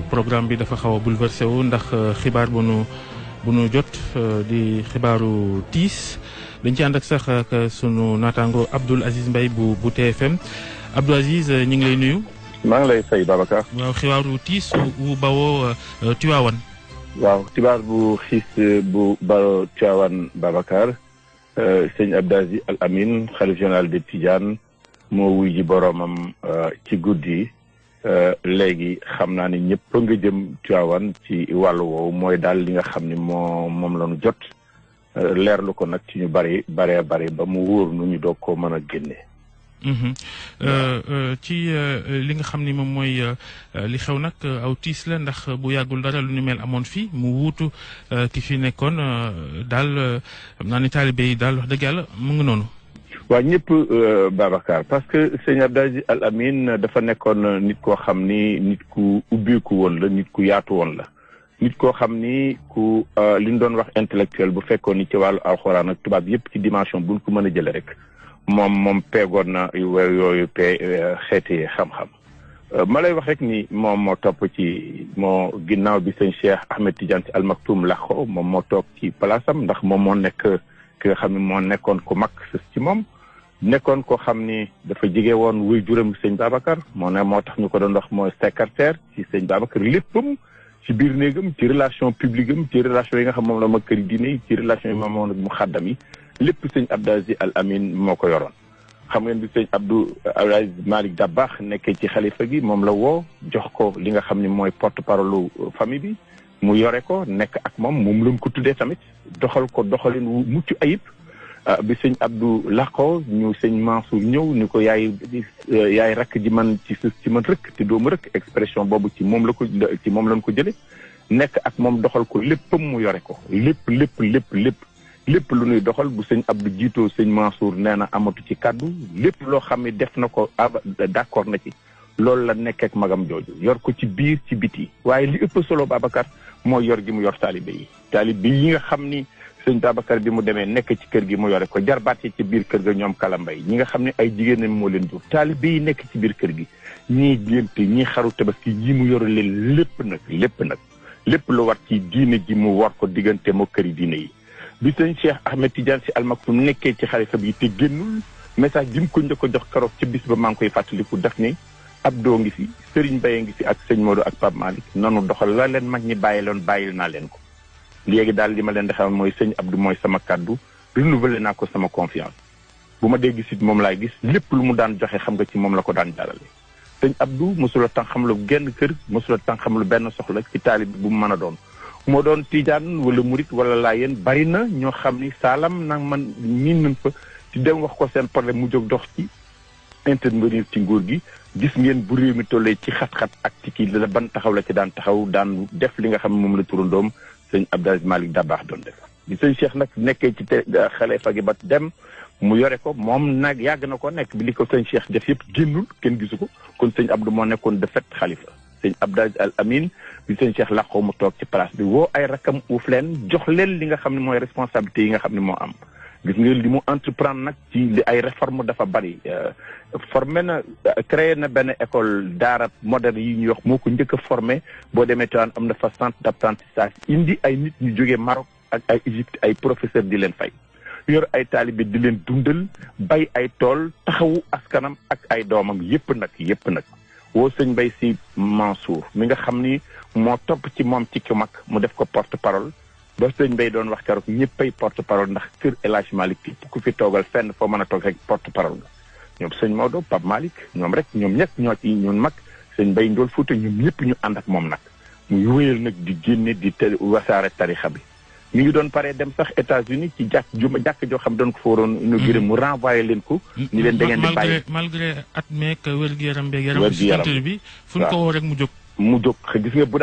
programme bi dafa xaw a bouleversé wu ndax xibaar bu nu jot di xibaaru tiis dañ ci ànd ak sax ak sunu naataango Abdoul Aziz Mbaye bu TFM Abdoul Aziz ñu ngi lay nuyu. maa ngi lay fay Babacar. waaw xibaaru tiis wu bawoo Tiwaawan. waaw xibaar bu xiis bu bawoo Tiwaawan Babacar sëñ Abdou Aziz Al Amin xalif général de Tidiane moo wuy ji boroomam ci guddi léegi xam naa ni ñëpp nga jëm Tiwaawan ci wàllu woowu mooy daal li nga xam ni moom la ñu jot leerlu ko nag ci ñu bari ba mu wóor nu ñu doog koo mën a génne. ci li nga xam ni moom mooy li xew nag aw tiis la ndax bu yàggul dara lu ni mel amoon fii mu wuutu ki fi nekkoon daal xam naa ni taalibe yi daal wax dëgg yàlla mu ngi noonu. waaw ñëpp Babacar parce que sëñ Abdou Aziz Al Amin dafa nekkoon nit koo xam ni nit ku ubbeeku woon la nit ku yaatu woon la nit koo xam ni ku li ñu doon wax intellectuel bu fekkoon ni ci wàllu alxuraan ak tubaab yëpp ci dimension buñ ko mën a jële rek moom peegoon na yooyu xeeti xam-xam ma lay wax rek ni moom moo topp ci moo ginnaaw bi sëñ Cheikh Ahmed Tidiane Sy Al Maktoum laxo moom moo toog ci palaasam ndax moom moo nekk ki nga xam ne moo nekkoon ku mag sës ci moom nekkoon koo xam ni dafa jege woon wuy juram sëñ Babacar moo tax ñu ko doon wax mooy secrétaire ci sëñ Babacar léppam ci biir néegam ci relation publique am ci relation yi nga xam moom la ma këri diine yi ci relation yi moom mu xaddam yi lépp sëñ Abdou Aziz Al Amin moo ko yoroon. xam ngeen bi sëñ Abdou Aziz Malick Dabakh nekkee ci xalifa gi moom la woo jox ko li nga xam ni mooy porte parole famille bi mu yore ko nekk ak moom lañ ko tuddee tamit doxal ko doxalin wu mucc ayib. bi sëñ Abdou laqo ñu sëñ Mansour ñëw ni ko yaay rakk ji man ci man rëkk te doomu rëkk expression boobu ci moom lañ ko jële nekk ak moom doxal ko léppam mu yore ko lépp lu ñuy doxal bu sëñ Abdou jiitoo sëñ Mansour nee na amatu ci kàddu lépp loo xam ne def na ko d'accord na ci loolu la nekk ak magam jooju yor ko ci biir ci biti waaye li ëpp solo Babacar mooy yor gi mu yor taalibe yi nga xam ni sëñ Babacar bi mu demee nekk ci kër gi mu yore ko jarbaat yi ci biir kër ga ñoom kalambay ñi nga xam ne ay jigéenam moo leen jur taalibe yi nekk ci biir kër gi ñii génte ñii xaru tabaski yi mu yore leen lépp lu war ci diine ji mu war ko diggante moo këri diine yi bi sëñ Cheikh Ahmed Tidiane Sy Al Maktoum nekkee ci xalifa bi te génnul message bi mu ko njëkk a jox keroog ca bis ba maa ngi koy fàttaliku def ni Abdou ngi fi Serigne Baye ngi fi ak sëñ Modou ak Pape Malick nanu doxal la leen mag ñi bàyyil naa leen ko léegi daal li ma leen di xam mooy sëñ Abdou mooy sama kaddu renouvelé naa ko sama confiance bu ma dee gis it moom laay gis lépp lu mu daan joxe xam nga ci moom la ko daan jarale sëñ Abdou mosula tan xam lu genn kër mosula tan xam lu benn soxla ci taalib bu mu mën a doon moo doon Tijaan wala Murit wala Laayeen bari na ñoo xam ni saalam nag man miin nañ fa ci dem wax ko seen problème mu jóg dox ci intervenir ci nguur gi gis ngeen bu réew mi tollee ci xat-xat ak ci kii la ban taxaw la ci daan taxaw daan def li nga xam ne moom la turandoom sëñ Abdou Aziz Malick Dabakh doon def bi sëñ Cheikh nag nekkee ci xalifa gi ba dem mu yore ko moom nag yàgg na ko nekk bi li ko sëñ Cheikh def yëpp génnul kenn gisu ko kon sëñ Abdou moo nekkoon de fait xalifa sëñ Abdou Aziz Al Amin bi sëñ Cheikh laqoo mu toog ci place bi woo ay rakam uuf leen jox leen li nga xam ne mooy responsabilité yi nga xam ne moo am gis nga li mu entreprendre nag ci li ay réforme dafa bari formé na créé na benn école daara moderne yi ñuy wax moo ko njëkk a formé boo demee Tivaouane am na fa centre d'apprentissage indi ay nit ñu jógee Maroc ak ay Égypte ay professeur di leen fay yor ay taalibe di leen dundal bay ay tool taxawu askanam ak ay doomam yépp nag woo sëñ Mbaye Sy Mansour mi nga xam ni moo topp ci moom ci ki mag mu def ko porte parole ba sëñ Mbaye doon wax keroog ñëppay porte parole ndax kër El Hadj Malick ku fi toogal fenn foo mën a toog rek porte parole nga ñoom sëñ Maodo Pape Malick ñoom ñett ñoo ci ñun mag sëñ Mbaye Ndool Fouta ñoom ñëpp ñu ànd ak moom nag muy wéyal nag di génne di wasaare tarixa bi mi ngi doon paree dem sax États-Unis ci jàkk joo xam doon ko fa waroon inauguré mu renvoyé leen ko ni leen da ngeen di bàyyi malgré at meek wér-gu-yaram beeg yaram si bi fu ñu ko woo rek mu jóg gis nga bu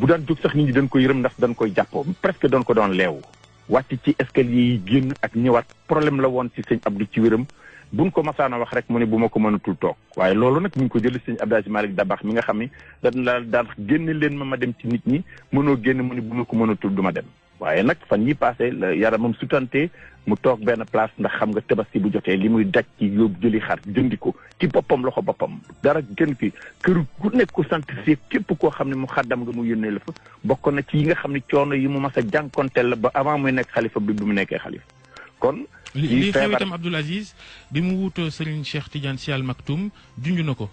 daan jóg sax nit ñi dañ ko yërëm ndax dañ koy jàppoo presque doon ko doon leewu wàcc ci escalier yi génn ak ñëwaat problème la woon ci sëñ Abdou ci wéram buñ ko masaana wax rek mu ne bu ma ko mënatul toog waaye loolu nag mi ngi ko jëli sëñ Abdou Aziz Malick Dabakh mi nga xam ni dañ la daan génne leen ma dem ci nit ñi mënoo génn mu ne bu ma ko mënatul du ma dem waaye nag fan yi passé la yaramam sutante mu toog benn place ndax xam nga tabaski bu jotee li muy daj ci yóbbu jëli xar jëndi ko ci boppam loxo boppam dara gën fi kër ku nekk ko sant si képp koo xam ne mu xaddam nga mu yónnee la fa bokk na ci yi nga xam ne coono yi mu mas a jànkonteel la ba avant muy nekk xalifa bi mu nekkee xalifa kon li xew itam Abdoul Aziz bi mu wuutoo Serigne Cheikh Tidiane Sy Al Maktoum junj na ko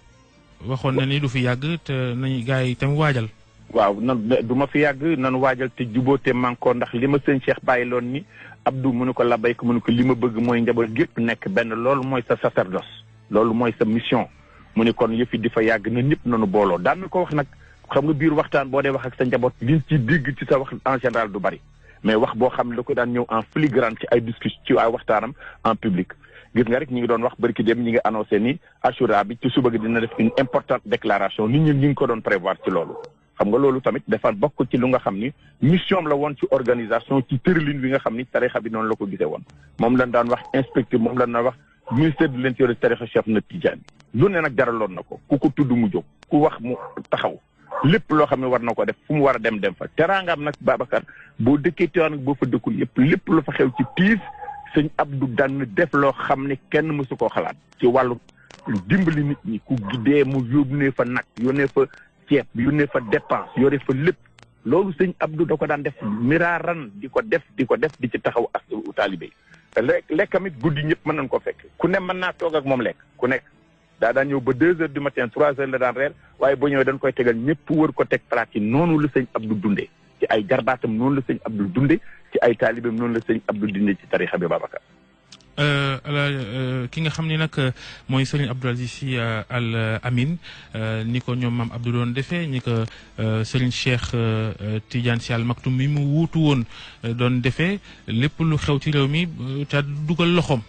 waxoon na ni du fi yàgg te nañ gars yi itam waajal. waaw du ma fi yàgg nan waajal te jubóote manko ndax li ma sëñ Cheikh bàyyi loon ni Abdou mu ne ko labay ko mu ne ko li ma bëgg mooy njaboot gépp nekk benn loolu mooy sa sacerdoce loolu mooy sa mission mu ne kon yëfi di fa yàgg na ñëpp nanu booloo daan na ko wax nag xam nga biir waxtaan boo dee wax ak sa njaboot liñ ci dégg ci sa wax en général du bari mais wax boo xam ne da ko daan ñëw en flagrant ci ay discussion ci ay waxtaanam en public gis nga rek ñi ngi doon wax barki dem ñi ngi annoncé ni Achoura bi ci suba gi dina def une importante déclaration nit ñi ngi ko doon prévoir ci loolu xam nga loolu tamit dafa bokk ci lu nga xam ni mission la woon ci organisation ci tëralin bi nga xam ni tarixa bi noonu la ko gisee woon moom lañ daan wax inspecteur moom lañ daan wax ministère de l'intérieur tarixa Cheikh na Tidiane lu ne nag jaraloon na ko ku ko tudd mu jóg ku wax mu taxaw lépp loo xam ne war na ko def fu mu war a dem fa teraangaam nag Babacar boo dëkkee Tiwaawan boo fa dëkkul yëpp lépp lu fa xew ci tiis sëñ Abdou daan def loo xam ne kenn mësu koo xalaat ci wàllu dimbali nit ñi ku dee mu yónnee fa nag yónnee fa ceeb yónnee fa dépense yore fa lépp loolu sëñ Abdou da ko daan def miraaran di ko def di ci taxaw ak taalibe lekkamit guddi ñëpp mën nañ ko fekk ku ne mën naa toog ak moom lekk ku nekk daa daan ñëw ba 2 heures du matin 3 heures la daan reer waaye boo ñëwee dañ koy tegal ñëpp wër ko teg palaat yi noonu la sëñ Abdou dundee ci ay jarbaatam noonu la sëñ Abdou dundee ci ay taalibeem noonu la sëñ Abdou dundee ci tarixa bi Babacar. ki nga xam ne nag mooy Serigne Abdoul Aziz Sy Al Amine ni ko ñoom maam Abdou doon defee ni ko Serigne Cheikh Tidiane Sy Al Maktoum mi mu wuutu woon doon defee lépp lu xew ci réew mi te dugal loxoom.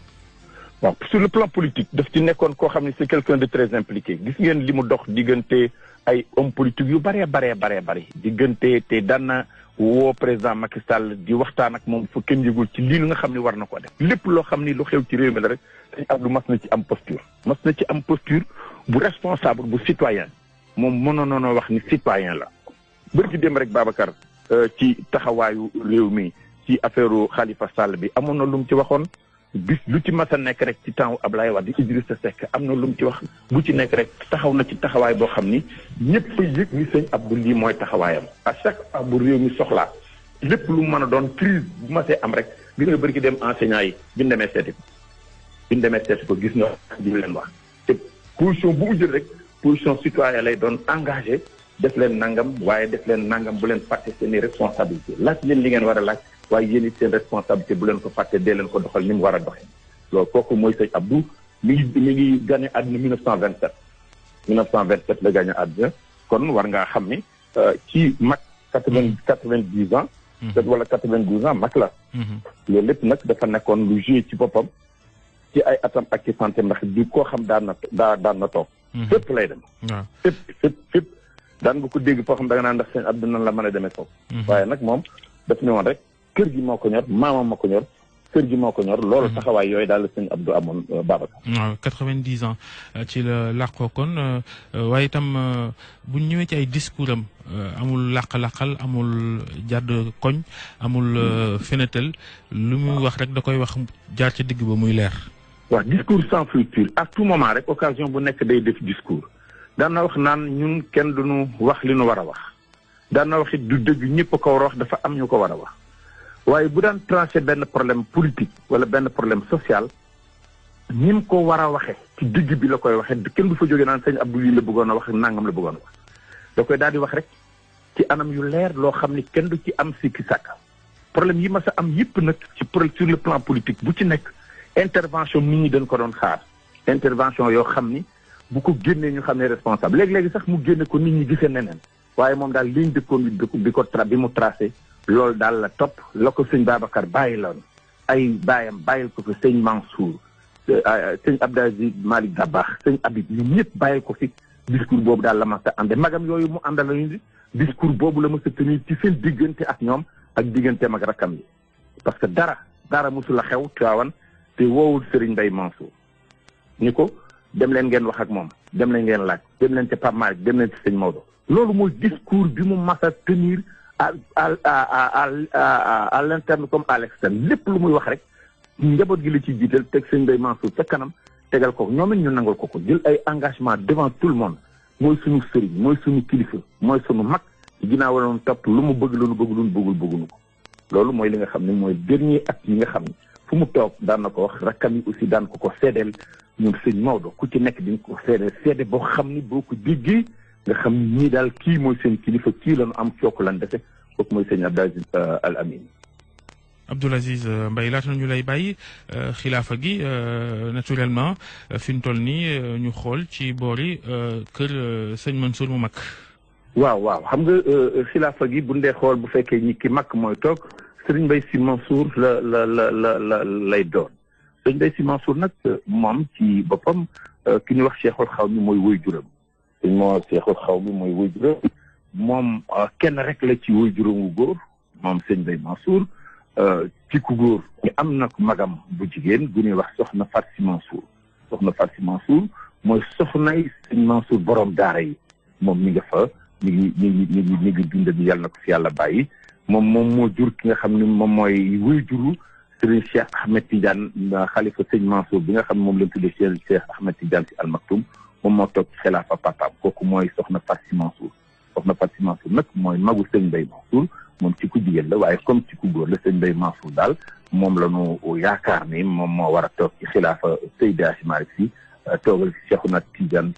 waaw sur le plan politique daf ci nekkoon koo xam ne c'est quelqu'un de très impliqué gis ngeen li mu dox diggante ay hommes politiques yu bëree diggante te daan na woo président Macky Sall di waxtaan ak moom fu kenn yëgul ci lii nga xam ne war na ko def lépp loo xam ni lu xew ci réew mi la rek sëñ Abdou mas na ci am posture bu responsable bu citoyen moom mënoon wax ni citoyen la bërki dem rek Babacar ci taxawaayu réew mi ci affaire Khalifa Sall bi amoon na lu mu ci waxoon bis lu ci mas a nekk rek ci temps Ablaye Wade Idrissa Seck am na lu mu ci wax bu ci nekk rek taxaw na ci taxawaay boo xam ni ñëpp yëg ni sëñ Abdou lii mooy taxawaayam à chaque fois bu réew mi soxlaa lépp lu mën a doon crise bu masee am rek bi nga bëri ki dem enseignant yi bi ñu demee seeti ko gis nga di leen wax te position bu mu jël rek position citoyen lay doon engagé def leen nangam waaye def leen nangam bu leen fàtte seeni responsabilité laaj leen li ngeen war a laaj waaye yéen it seen responsabilité bu leen ko fàtte dee leen ko doxal ni mu war a doxee loolu kooku mooy sëñ Abdou mi ngi gagné àdduna 1927 la gagné àdduna kon war ngaa xam ni ci mag 90 ans wala 92 ans mag la loolu lépp nag dafa nekkoon lu joué ci boppam ci ay atam ak ci santé ndax du koo xam daan na toog fépp lay dem fépp daan nga ko dégg foo xam da nga naan ndax sëñ Abdou nan la mën a demee foofu waaye nag moom daf ne woon rek kër gi moo ko ñor maamam moo ko ñor kër gi moo ko ñor loolu taxawaay yooyu daal la sëñ Abdou amoon Babacar. waaw 90 ans ci la làqoo kon waaye itam bu ñu ñëwee ci ay discours am amul làq-làqal amul jàdd koñ amul fenetal lu muy wax rek da koy wax jaar ci digg ba muy leer. waaw discours sans rupture à tout moment rek occasion bu nekk day def discours daan na wax naan ñun kenn duñu wax li nu war a wax daan na wax it du dëgg ñëpp a ko war a wax dafa am ñu ko war a wax. waaye bu daan tranché benn problème politique wala benn problème social ni mu ko war a waxee ci digg bi la koy waxee kenn du fa jógee naan sëñ Abdou lii la bëggoon a wax nangam la bëggoon a wax da koy daal di wax rek ci anam yu leer loo xam ni kenn du ci am sikki sàkka problème yi ma sa am yëpp nag sur le plan politique bu ci nekk intervention nit ñi dañ ko doon xaar intervention yoo xam ni bu ko génnee ñu xam ne responsable léegi-léegi sax mu génne ko nit ñi gisee neneen waaye moom daal liñ dëkkoon bi mu tracé loolu daal la topp la ko sëñ Babacar bàyyi loon ay baayam bàyyil ko fi sëñ Mansour sëñ Abdou Aziz Malick Dabakh sëñ Habib ñun ñëpp bàyyil ko fi discours boobu daal la mas a ànde magam yooyu mu àndal lañu discours boobu la mas a tenir ci seen diggante ak ñoom ak digganteem ak rakkam yi parce que dara mosul a xew Tiwaawan te woowul Serigne Mbaye Mansour ni ko dem leen ngeen wax ak moom dem leen ngeen laaj dem leen ci Pape Malick dem leen ci sëñ Maodo loolu mooy discours bi mu mas a tenir à l'interne comme à l'externe lépp lu muy wax rek njaboot gi la ci jiital teg sëñ Mbaye Mansour ca kanam tegal ko ñoom it ñu nangal ko jël ay engagement devant tout le monde mooy suñu sëriñ mooy suñu kilifa mooy suñu mag ci ginnaaw la ñu topp lu mu bëgg lu nu bëgg lu nu bëggunu ko loolu mooy li nga xam ne mooy dernier acte yi nga xam ne fu mu toog daan na ko wax rakkam yi aussi daan ko seedeel ñun sëñ Maodo ku ci nekk di nga ko seede boo xam ni boo ko déggee nga xam ni ñii daal kii mooy seen kilifa kii la ñu am cooku lan defe kooku mooy sëñ Abdou Aziz Al Amine. Abdoul Aziz Mbaye laata ñu lay bàyyi xilaafa gi naturellement fi mu toll nii ñu xool ci boori kër sëñ Mansour mu mag. waaw xam nga xilaafa gi bu ndee xool bu fekkee ñi ki mag mooy toog Serigne Mbaye Sy Mansour la lay doon Serigne Mbaye Sy Mansour nag moom ci boppam ki ñuy wax Cheikhul Xawmi mooy woy juram Cheikhul Xawmi mooy woy juram moom kenn rek la ci woy juram wu góor moom Serigne Mbaye Mansour ci ku góor ñu am nag magam bu jigéen gu ñuy wax soxna Fatou Sy Mansour mooy soxnay Serigne Mansour borom daara yi moom mi nga fa mi ngi dund bi yàlla na ko fi yàlla bàyyi moom moo jur ki nga xam ne moom mooy wuy juru Serigne Cheikh Ahmed Tidiane xalifa sëñ Mansour bi nga xam ne moom lañ tuddee Cheikh Ahmed Tidiane Sy Al Maktoum moom moo toog ci xilaafa papaam kooku mooy soxna Fatou Sy Mansour nag mooy magu sëñ Mbaye Mansour moom ci ku jigéen la waaye comme ci ku góor la sëñ Mbaye Mansour daal moom la ñu yaakaar ni moom moo war a toog ci xilaafa Seydi Hadji Malick Sy toogal ci Cheikhouna Tidiane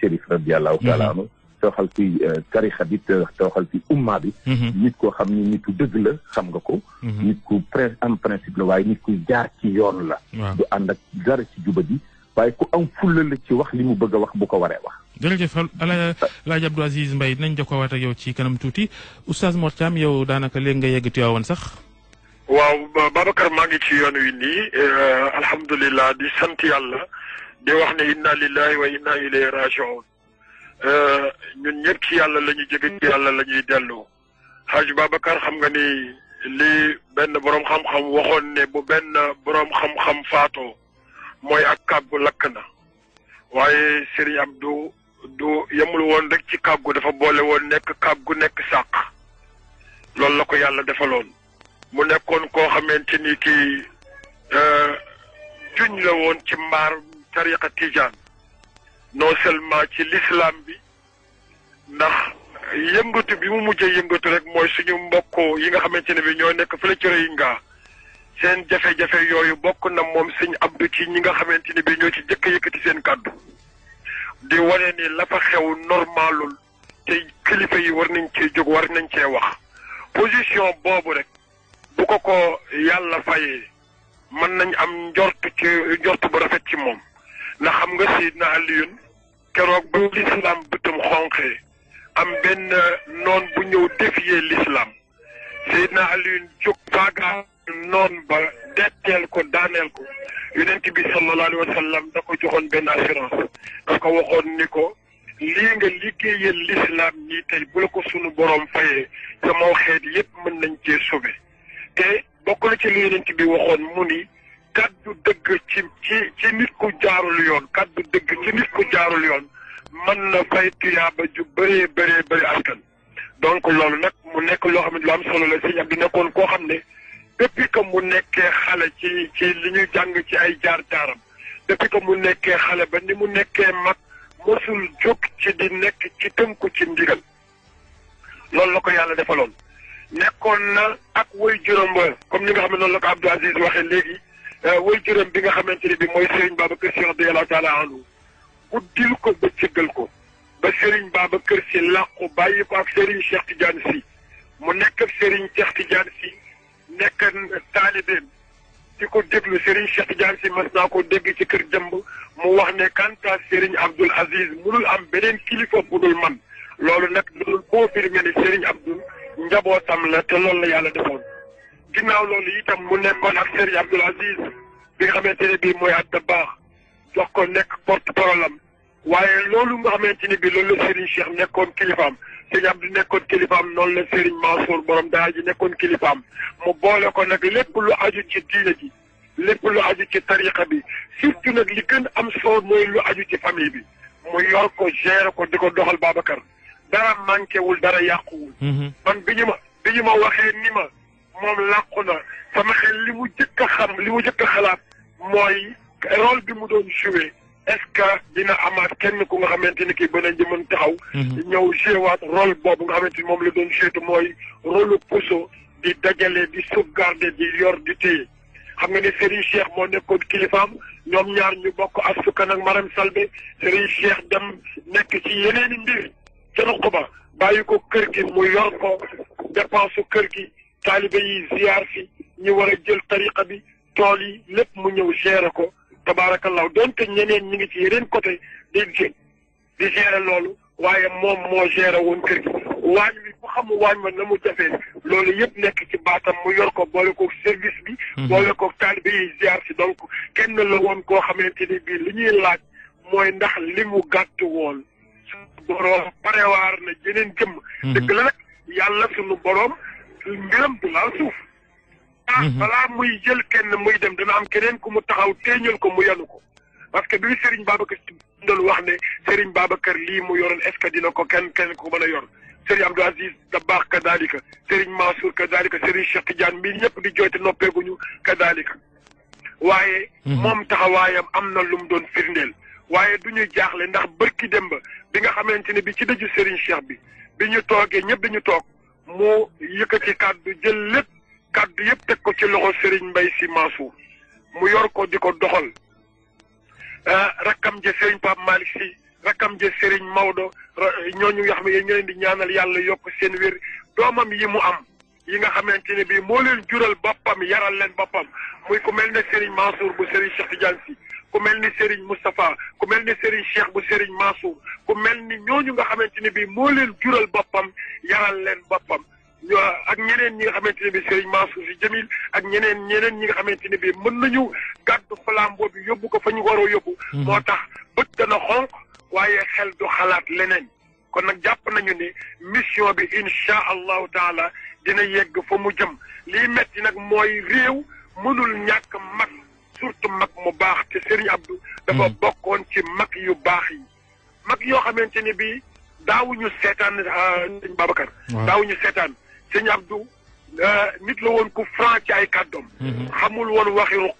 Chérif radiyallahu taala anhu tooxal ci tarixa bi tooxal ci umma bi nit koo xam ni nitu dëgg la xam nga ko nit ku am principe la waaye nit ku jaar ci yoon la du ànd ak dara ci juba ji waaye ku am fulla la ci wax li mu bëgg a wax bu ko waree wax jërëjëf Alaaji Abdou Aziz Mbaye dinañ jokkoowaat ak yow ci kanam tuuti Oustaz Mor Thiam yow daanaka léegi nga yegg Tiwaawan sax waaw Babacar maa ngi ci yoon wi nii alhamdulilah di sant yàlla di wax ne inna lillahi wa inna ilayhi raji'un ñun ñëpp ci yàlla la ñuy jóge ci yàlla la ñuy dellu Haj Babacar xam nga ni li benn boroom xam-xam waxoon ne bu benn boroom xam-xam faatoo mooy ak kàggu lakk na waaye Serigne Abdou du yemul woon rek ci kàggu dafa boole woon nekk kàggu nekk sàq loolu la ko yàlla defaloon mu nekkoon koo xamante ni kii juñ la woon ci mbaar tariqa Tijaan non seulement ci l'islam bi ndax yëngatu bi mu mujjee yëngatu rek mooy suñu mbokk yi nga xamante ne bi ñoo nekk fële ci Rohingya seen jafe-jafe yooyu bokk na moom sëñ Abdou ci ñi nga xamante ne bi ñoo ci jëkk yëkkati seen kàddu di wane ni la fa xew normalul te kilifa yi war nañ cee jóg war nañ cee wax position boobu rek bu ko yàlla fayee mën nañ am njort bu rafet ci moom ndax xam nga Seydina Aliyun keroog ba l'islam bëtam xonqee am benn noon bu ñëw défier l'islam Seydina Aliyun jóg faaga noon ba detteel ko daaneel ko yonent bi sallallahu alayhi wa sallam da ko joxoon benn assurance da ko waxoon ni ko lii nga liggéeyal l'islam nii tey bu la ko sunu borom fayee sama xeet yépp mën nañ cee sauver te bokk na ci li yonent bi waxoon mu ni kaddu dëgg ci nit ku jaarul yoon kaddu dëgg ci nit ku jaarul yoon mën na fay tuyaaba ju bëree askan donc loolu nag mu nekk loo xam ne lu am solo la sëñ Abdou nekkoon koo xam ne depuis que mu nekkee xale ci li ñu jàng ci ay jaar-jaaram depuis que mu nekkee xale ba ni mu nekkee mag mosul jóg ci di nekk ci tënku ci ndigal loolu la ko yàlla defaloon nekkoon na ak way juróom ba comme ni nga xam ne noonu la ko Abdou Aziz waxee léegi way juróom bi nga xamante ne bi mooy Serigne Babacar Sy radiyallahu taala anhu guddil ko ba cëggal ko ba Serigne Babacar Sy làqu bàyyi ko ak Serigne Cheikh Tidiane Sy mu nekk ak Serigne Cheikh Tidiane Sy nekk taalibeem di ko déglu Serigne Cheikh Tidiane Sy mas naa ko dégg ci kër jëmb mu wax ne kanta Serigne Abdoul Aziz munul am beneen kilifa bu dul man loolu nag loolu confirmé ni Serigne Abdoul njabootam la te loolu la yàlla defoon ginnaaw loolu itam mu nekkoon ak Serigne Abdoul Aziz bi nga xamante ne bii mooy adda baax jox ko nekk porte-parole am waaye loolu nga xamante ne bii loolu la Serigne Cheikh nekkoon kilifaam Serigne Abdou nekkoon kilifaam noonu la Serigne Mansour borom daara ji nekkoon kilifaam mu boole ko nag lépp lu aju ci diine ji lépp lu aju ci tariqa bi surtout nag li gën am solo mooy lu aju ci famille bi mu yor ko gérer ko di ko doxal Babacar dara manqué wul dara yàquwul. man bi ñu ma waxee ni ma moom làqu na sama xel li mu jëkk a xam li mu jëkk a xalaat mooy rôle bi mu doon joué est-ce que dina amaat kenn ku nga xamante ni kii beneen ji mën taxaw. ñëw joué waat rôle boobu nga xamante ni moom la doon joué te mooy rôle puso di dajale di sauvegarder di yor di téye. xam nga ne Serigne Cheikh moo nekkoon kilifaam ñoom ñaar ñu bokk asukan ak Maram Salbe Serigne Cheikh dem nekk ci yeneeni mbir ca ruq ba bàyyi ko kër gi mu yor ko dépense su kër gi taalibe yi ziar fi ñu war a jël tariqa bi tool yi lépp mu ñëw gérer ko tabaarakallah donte ñeneen ñi ngi ci yeneen côté di gérer loolu waaye moom moo gérer woon kër gi waañ wi ku xamu waañ wa na mu jafee loolu yëpp nekk ci baatam mu yor ko boole ko service bi boole ko taalibe yi ziar si donc kenn la woon koo xamante ni bii li ñuy laaj mooy ndax li mu gàtt woon suñu boroom parewaar na jeneen jëmm dëgg la nag yàlla suñu boroom mbiram du laal suuf balaa muy jël kenn muy dem dana am keneen ku mu taxaw téeñal ko mu yanu ko parce que bi Serigne Babacar doon wax ne Serigne Babacar lii mu yoroon est-ce que dina ko kenn ko mën a yor Serigne Abdou Aziz Dabakh kadalika Serigne Mansour kadalika Serigne Cheikh Tidiane mii ñëpp di jooyte noppeeguñu kadalika waaye moom taxawaayam am na lu mu doon firndeel waaye du ñuy jaaxle ndax bërki demba bi nga xamante ne bi ci dëju Serigne Cheikh bi ñu toogee ñëpp dañu toog mu yëkkati kàddu jël lépp kàddu yëpp teg ko ci loxo Serigne Mbaye Sy Mansour mu yor ko di ko doxal rakkam ja Serigne Pape Malick Sy rakkam ja Serigne Maodo ñooñu nga xam ne yéen ñu leen di ñaanal yàlla yokk seen wér doomam yi mu am yi nga xamante ne bii moo leen jural boppam yaral leen boppam muy ku mel ne Serigne Mansour bu Serigne Cheikh Tidiane Sy ku mel ni Serigne Moustapha ku mel ni Serigne Cheikh bu Serigne Mansour ku mel ni ñooñu nga xamante ne bii moo leen jural boppam yaral leen boppam ak ñeneen ñi nga xamante ne bii Serigne Mansour Sy Djamil ak ñeneen ñi nga xamante ne bii mën nañu gàddu flambeau bi yóbbu ko fa ñu waroo yóbbu. moo tax bët dana xonq waaye xel du xalaat leneen kon nag jàpp nañu ne mission bi incha allahu taala dina yegg fa mu jëm lii metti nag mooy réew mënul ñàkk mag surtout mag mu baax te Serigne Abdou dafa bokkoon ci mag yu baax yi mag yoo xamante ne bii daawuñu seetaan Serigne Babacar. daawuñu seetaan Serigne Abdou nit la woon ku franc ci ay kàddoom. xamul woon waxi ruq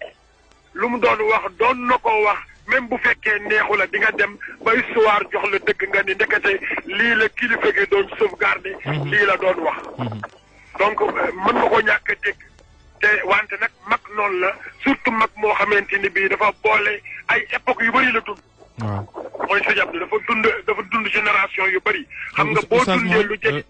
lu mu doon wax doon na ko wax même bu fekkee neexu la di nga dem ba histoire jox la dëgg nga ni ndekete lii la kilifa gi doon sauvegarder. lii la doon wax. donc mën nga ko ñàkk a dégg te wante nag mag noonu la surtout mag moo xamante ni bii dafa boole ay époque yu bëri la dund. waaw mooy Serigne Abdou dafa dund génération yu bëri. xam nga boo dundee lu jege